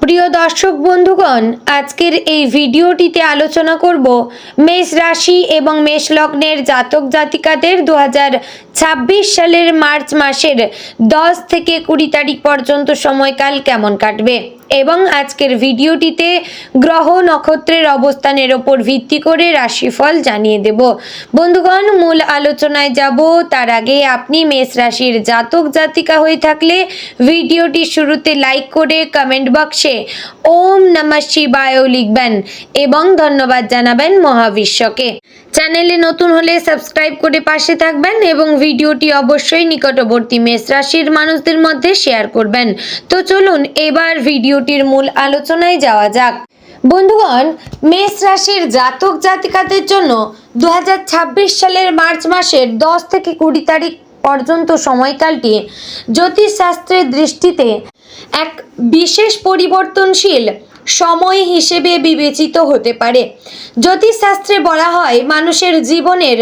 প্রিয় দর্শক বন্ধুগণ, আজকের এই ভিডিওটিতে আলোচনা করব মেষ রাশি এবং মেষ লগ্নের জাতক জাতিকাদের 2026 সালের মার্চ মাসের 10 থেকে 20 তারিখ পর্যন্ত সময়কাল কেমন কাটবে এবং আজকের ভিডিওটিতে গ্রহ নক্ষত্রের অবস্থানের ওপর ভিত্তি করে রাশিফল জানিয়ে দেব। বন্ধুগণ, মূল আলোচনায় যাব তার আগে আপনি মেষ রাশির জাতক জাতিকা হয়ে থাকলে ভিডিওটি শুরুতে লাইক করে কমেন্ট বক্সে ওম নমঃ শিবায় লিখবেন এবং ধন্যবাদ জানাবেন মহাবিশ্বকে। চ্যানেলে নতুন হলে সাবস্ক্রাইব করে পাশে থাকবেন এবং ভিডিওটি অবশ্যই নিকটবর্তী মেষ রাশির মানুষদের মধ্যে শেয়ার করবেন। তো চলুন এবার ভিডিওটির মূল আলোচনায় যাওয়া যাক। বন্ধুগণ, মেষ রাশির জাতক জাতিকাদের জন্য 2026 সালের মার্চ মাসের 10 থেকে 20 তারিখ পর্যন্ত সময়কালটি জ্যোতিষশাস্ত্রের দৃষ্টিতে এক বিশেষ পরিবর্তনশীল সময় হিসেবে বিবেচিত হতে পারে। জ্যোতিষশাস্ত্রে বলা হয়, মানুষের জীবনের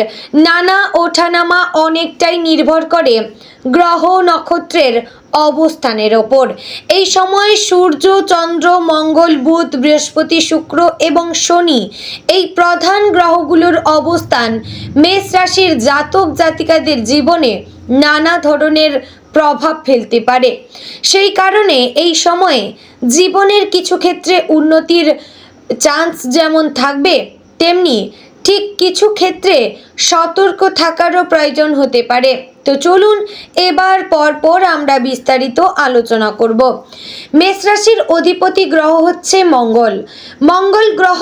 নানা ওঠানামা অনেকটাই নির্ভর করে গ্রহ নক্ষত্রের অবস্থানের ওপর। এই সময় সূর্য, চন্দ্র, মঙ্গল, বুধ, বৃহস্পতি, শুক্র এবং শনি এই প্রধান গ্রহগুলোর অবস্থান মেষ রাশির জাতক জাতিকাদের জীবনে নানা ধরনের প্রভাব ফেলতে পারে। সেই কারণে এই সময়ে জীবনের কিছু ক্ষেত্রে উন্নতির চান্স যেমন থাকবে, তেমনি ঠিক কিছু ক্ষেত্রে সতর্ক থাকারও প্রয়োজন হতে পারে। তো চলুন এবার পরপর আমরা বিস্তারিত আলোচনা করব। মেষ রাশির অধিপতি গ্রহ হচ্ছে মঙ্গল। মঙ্গল গ্রহ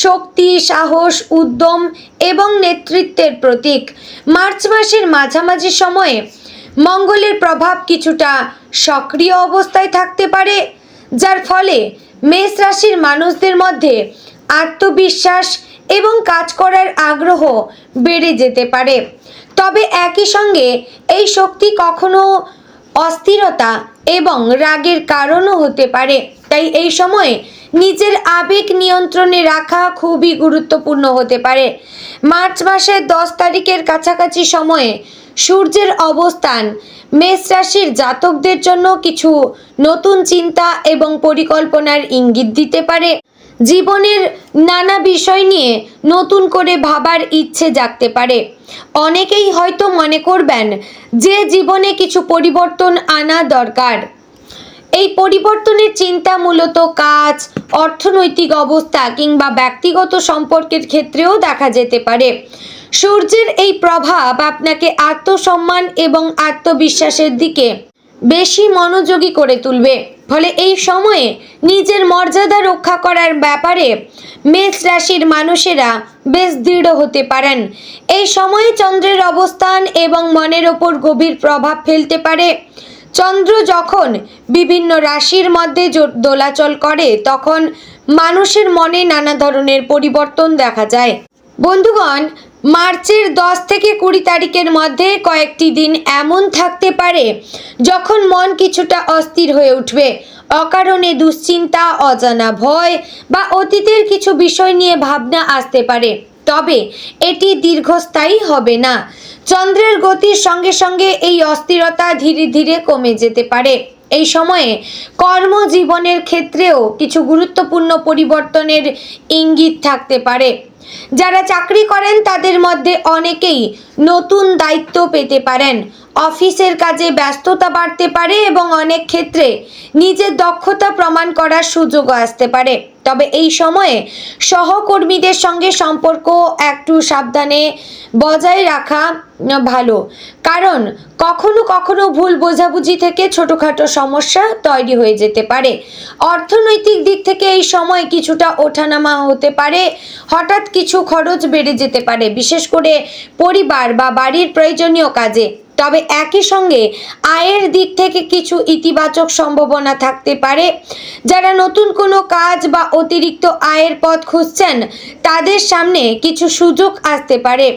শক্তি, সাহস, উদ্যম এবং নেতৃত্বের প্রতীক। মার্চ মাসের মাঝামাঝি সময়ে মঙ্গলের প্রভাব কিছুটা সক্রিয় অবস্থায় থাকতে পারে, যার ফলে মেষ রাশির মানুষদের মধ্যে আত্মবিশ্বাস এবং কাজ করার আগ্রহ বেড়ে যেতে পারে। তবে একই সঙ্গে এই শক্তি কখনো অস্থিরতা এবং রাগের কারণও হতে পারে। তাই এই সময়ে নিজের আবেগ নিয়ন্ত্রণে রাখা খুবই গুরুত্বপূর্ণ হতে পারে। মার্চ মাসের 10 তারিখের কাছাকাছি সময়ে সূর্যের অবস্থান মেষ রাশির জাতকদের জন্য কিছু নতুন চিন্তা এবং পরিকল্পনার ইঙ্গিত দিতে পারে। জীবনের নানা বিষয় নিয়ে নতুন করে ভাবার ইচ্ছে জাগতে পারে। অনেকেই হয়তো মনে করবেন যে জীবনে কিছু পরিবর্তন আনা দরকার। এই পরিবর্তনের চিন্তা মূলত কাজ, অর্থনৈতিক অবস্থা কিংবা ব্যক্তিগত সম্পর্কের ক্ষেত্রেও দেখা যেতে পারে। সূর্যের এই প্রভাব আপনাকে আত্মসম্মান এবং আত্মবিশ্বাসের দিকে বেশি মনোযোগী করে তুলবে। ফলে এই সময়ে নিজের মর্যাদা রক্ষা করার ব্যাপারে মেষ রাশির মানুষেরা বেশ দৃঢ় হতে পারেন। এই সময়ে চন্দ্রের অবস্থান এবং মনের ওপর গভীর প্রভাব ফেলতে পারে। চন্দ্র যখন বিভিন্ন রাশির মধ্যে দোলাচল করে, তখন মানুষের মনে নানা ধরনের পরিবর্তন দেখা যায়। বন্ধুগণ, মার্চের 10 থেকে 20 তারিখের মধ্যে কয়েকটি দিন এমন থাকতে পারে যখন মন কিছুটা অস্থির হয়ে উঠবে। অকারণে দুশ্চিন্তা, অজানা ভয় বা অতীতের কিছু বিষয় নিয়ে ভাবনা আসতে পারে, তবে এটি দীর্ঘস্থায়ী হবে না। চন্দ্রের গতির সঙ্গে সঙ্গে এই অস্থিরতা ধীরে ধীরে কমে যেতে পারে। এই সময়ে কর্মজীবনের ক্ষেত্রেও কিছু গুরুত্বপূর্ণ পরিবর্তনের ইঙ্গিত থাকতে পারে। যারা চাকরি করেন তাদের মধ্যে অনেকেই নতুন দায়িত্ব পেতে পারেন। অফিসের কাজে ব্যস্ততা বাড়তে পারে এবং অনেক ক্ষেত্রে নিজের দক্ষতা প্রমাণ করার সুযোগও আসতে পারে। তবে এই সময়ে সহকর্মীদের সঙ্গে সম্পর্ক একটু সাবধানে বজায় রাখা ভালো, কারণ কখনো কখনো ভুল বোঝাবুঝি থেকে ছোটোখাটো সমস্যা তৈরি হয়ে যেতে পারে। অর্থনৈতিক দিক থেকে এই সময় কিছুটা ওঠানামা হতে পারে। হঠাৎ কিছু খরচ বেড়ে যেতে পারে, বিশেষ করে পরিবার বা বাড়ির প্রয়োজনীয় কাজে। তবে একই সঙ্গে আয়ের দিক থেকে কিছু ইতিবাচক সম্ভাবনা থাকতে পারে। যারা নতুন কোনো কাজ বা অতিরিক্ত আয়ের পথ খুঁজছেন, তাদের সামনে কিছু সুযোগ আসতে পারে।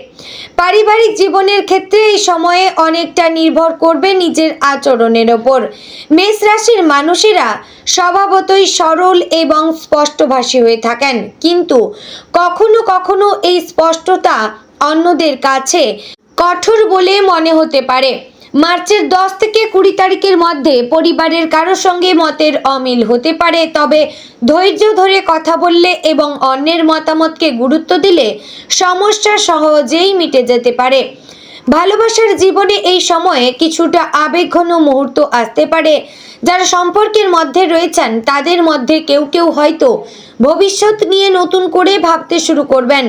পারিবারিক জীবনের ক্ষেত্রে এই সময়ে অনেকটা নির্ভর করবে নিজের আচরণের ওপর। মেষ রাশির মানুষেরা স্বভাবতই সরল এবং স্পষ্টভাষী হয়ে থাকেন, কিন্তু কখনো কখনো এই স্পষ্টতা অন্যদের কাছে কঠোর বলে মনে হতে পারে। মার্চের 10 থেকে 20 তারিখের মধ্যে পরিবারের কারোর সঙ্গে মতের অমিল হতে পারে, তবে ধৈর্য ধরে কথা বললে এবং অন্যের মতামতকে গুরুত্ব দিলে সমস্যা সহজেই মিটে যেতে পারে। ভালোবাসার জীবনে এই সময়ে কিছুটা আবেগঘন মুহূর্ত আসতে পারে। যারা সম্পর্কের মধ্যে রয়েছেন তাদের মধ্যে কেউ কেউ হয়তো ভবিষ্যৎ নিয়ে নতুন করে ভাবতে শুরু করবেন।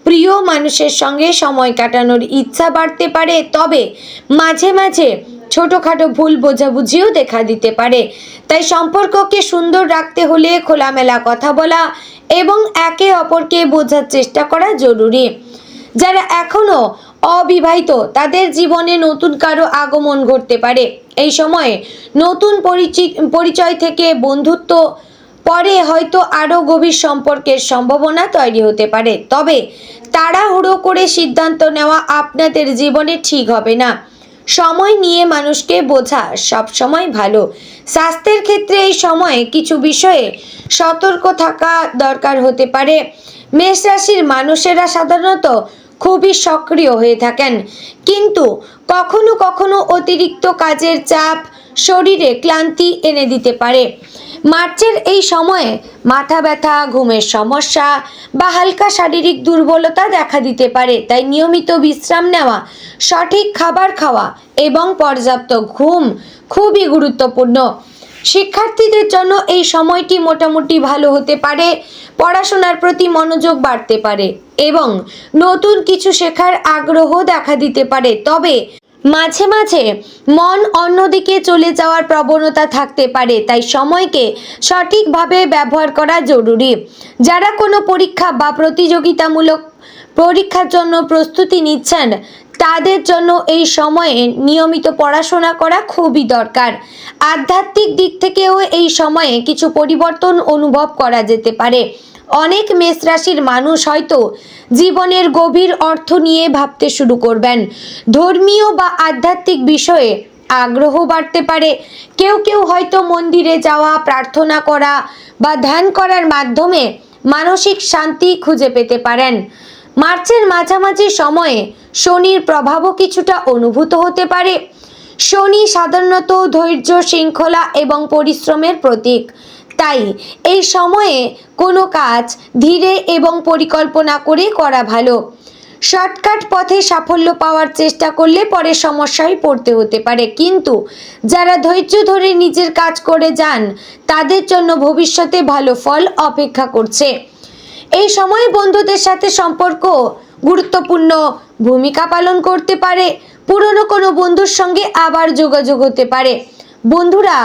প্রিয় মানুষের সঙ্গে সময় কাটানোর ইচ্ছা বাড়তে পারে, তবে মাঝে মাঝে ছোটখাটো ভুল বোঝাবুঝিও দেখা দিতে পারে। তাই সম্পর্ককে সুন্দর রাখতে হলে খোলামেলা কথা বলা এবং একে অপরকে বোঝার চেষ্টা করা জরুরি। যারা এখনো অবিবাহিত তাদের জীবনে নতুন কারো আগমন ঘটতে পারে। এই সময়ে নতুন পরিচয় থেকে বন্ধুত্ব, পরে হয়তো আরও গভীর সম্পর্কের সম্ভাবনা তৈরি হতে পারে, তবে তাড়াহুড়ো করে সিদ্ধান্ত নেওয়া আপনাদের জীবনে ঠিক হবে না। সময় নিয়ে মানুষকে বোঝা সবসময় ভালো। স্বাস্থ্যের ক্ষেত্রে এই সময়ে কিছু বিষয়ে সতর্ক থাকা দরকার হতে পারে। মেষ রাশির মানুষেরা সাধারণত খুবই সক্রিয় হয়ে থাকেন, কিন্তু কখনো কখনো অতিরিক্ত কাজের চাপ শরীরে ক্লান্তি এনে দিতে পারে। মার্চের এই সময়ে মাথা ব্যথা, ঘুমের সমস্যা বা হালকা শারীরিক দুর্বলতা দেখা দিতে পারে। তাই নিয়মিত বিশ্রাম নেওয়া, সঠিক খাবার খাওয়া এবং পর্যাপ্ত ঘুম খুবই গুরুত্বপূর্ণ। শিক্ষার্থীদের জন্য এই সময়টি মোটামুটি ভালো হতে পারে। পড়াশোনার প্রতি মনোযোগ বাড়তে পারে এবং নতুন কিছু শেখার আগ্রহ দেখা দিতে পারে, তবে মাঝে মাঝে মন অন্যদিকে চলে যাওয়ার প্রবণতা থাকতে পারে। তাই সময়কে সঠিকভাবে ব্যবহার করা জরুরি। যারা কোনো পরীক্ষা বা প্রতিযোগিতামূলক পরীক্ষার জন্য প্রস্তুতি নিচ্ছেন তাদের জন্য এই সময়ে নিয়মিত পড়াশোনা করা খুবই দরকার। আধ্যাত্মিক দিক থেকেও এই সময়ে কিছু পরিবর্তন অনুভব করা যেতে পারে। অনেক মেষ রাশির মানুষ হয়তো জীবনের গভীর অর্থ নিয়ে ভাবতে শুরু করবেন। ধর্মীয় বা আধ্যাত্মিক বিষয়ে আগ্রহ বাড়তে পারে। কেউ কেউ হয়তো মন্দিরে যাওয়া, প্রার্থনা করা বা ধ্যান করার মাধ্যমে মানসিক শান্তি খুঁজে পেতে পারেন। মার্চের মাঝামাঝি সময়ে শনির প্রভাবও কিছুটা অনুভূত হতে পারে। শনি সাধারণত ধৈর্য, শৃঙ্খলা এবং পরিশ্রমের প্রতীক। তাই এই সময়ে কোনো কাজ ধীরে এবং পরিকল্পনা করে করা ভালো। শর্টকাট পথে সাফল্য পাওয়ার চেষ্টা করলে পরে সমস্যায় পড়তে হতে পারে, কিন্তু যারা ধৈর্য ধরে নিজের কাজ করে যান তাদের জন্য ভবিষ্যতে ভালো ফল অপেক্ষা করছে। এই সময়ে বন্ধুদের সাথে সম্পর্ক গুরুত্বপূর্ণ ভূমিকা পালন করতে পারে। পুরনো কোনো বন্ধুর সঙ্গে আবার যোগাযোগ হতে পারে। বন্ধুরা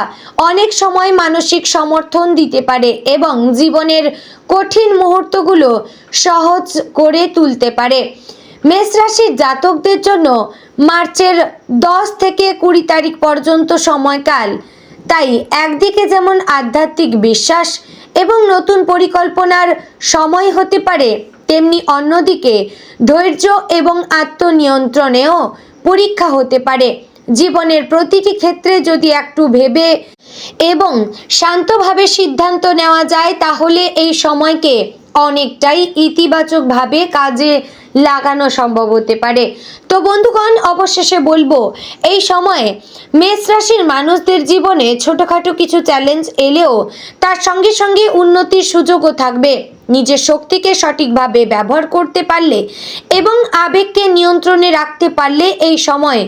অনেক সময় মানসিক সমর্থন দিতে পারে এবং জীবনের কঠিন মুহূর্তগুলো সহজ করে তুলতে পারে। মেষ রাশির জাতকদের জন্য মার্চের 10 থেকে 20 তারিখ পর্যন্ত সময়কাল। তাই একদিকে যেমন আধ্যাত্মিক বিশ্বাস এবং নতুন পরিকল্পনার সময় হতে পারে, তেমনি অন্যদিকে ধৈর্য এবং আত্মনিয়ন্ত্রণেও পরীক্ষা হতে পারে। জীবনের প্রতিটি ক্ষেত্রে যদি একটু ভেবে এবং শান্তভাবে সিদ্ধান্ত নেওয়া যায় তাহলে এই সময়কে অনেকটাই ইতিবাচকভাবে কাজে লাগানো সম্ভব হতে পারে। তো বন্ধুগণ, অবশেষে বলবো এই সময়ে মেষ রাশির মানুষদের জীবনে ছোটখাটো কিছু চ্যালেঞ্জ এলেও তার সঙ্গে সঙ্গে উন্নতির সুযোগও থাকবে। নিজের শক্তিকে সঠিকভাবে ব্যবহার করতে পারলে এবং আবেগকে নিয়ন্ত্রণে রাখতে পারলে এই সময়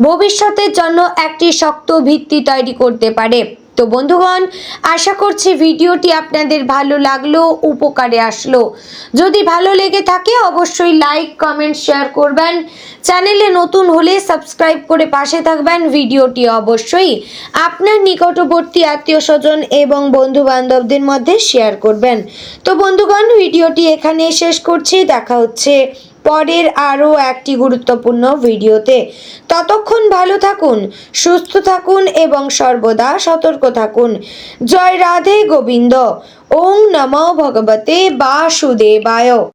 ভবিষ্যতের জন্য একটি শক্ত ভিত্তি তৈরি করতে পারে। তো বন্ধুগণ, আশা করছি ভিডিওটি আপনাদের ভালো লাগলো, উপকারে আসলো। যদি ভালো লেগে থাকে অবশ্যই লাইক, কমেন্ট, শেয়ার করবেন। চ্যানেলে নতুন হলে সাবস্ক্রাইব করে পাশে থাকবেন। ভিডিওটি অবশ্যই আপনার নিকটবর্তী আত্মীয় স্বজন এবং বন্ধু বান্ধবদের মধ্যে শেয়ার করবেন। তো বন্ধুগণ, ভিডিওটি এখানে শেষ করছি। দেখা হচ্ছে পরের আরও একটি গুরুত্বপূর্ণ ভিডিওতে। ততক্ষণ ভালো থাকুন, সুস্থ থাকুন এবং সর্বদা সতর্ক থাকুন। জয় রাধে গোবিন্দ। ওং নমো ভগবতে বাসুদেবায়।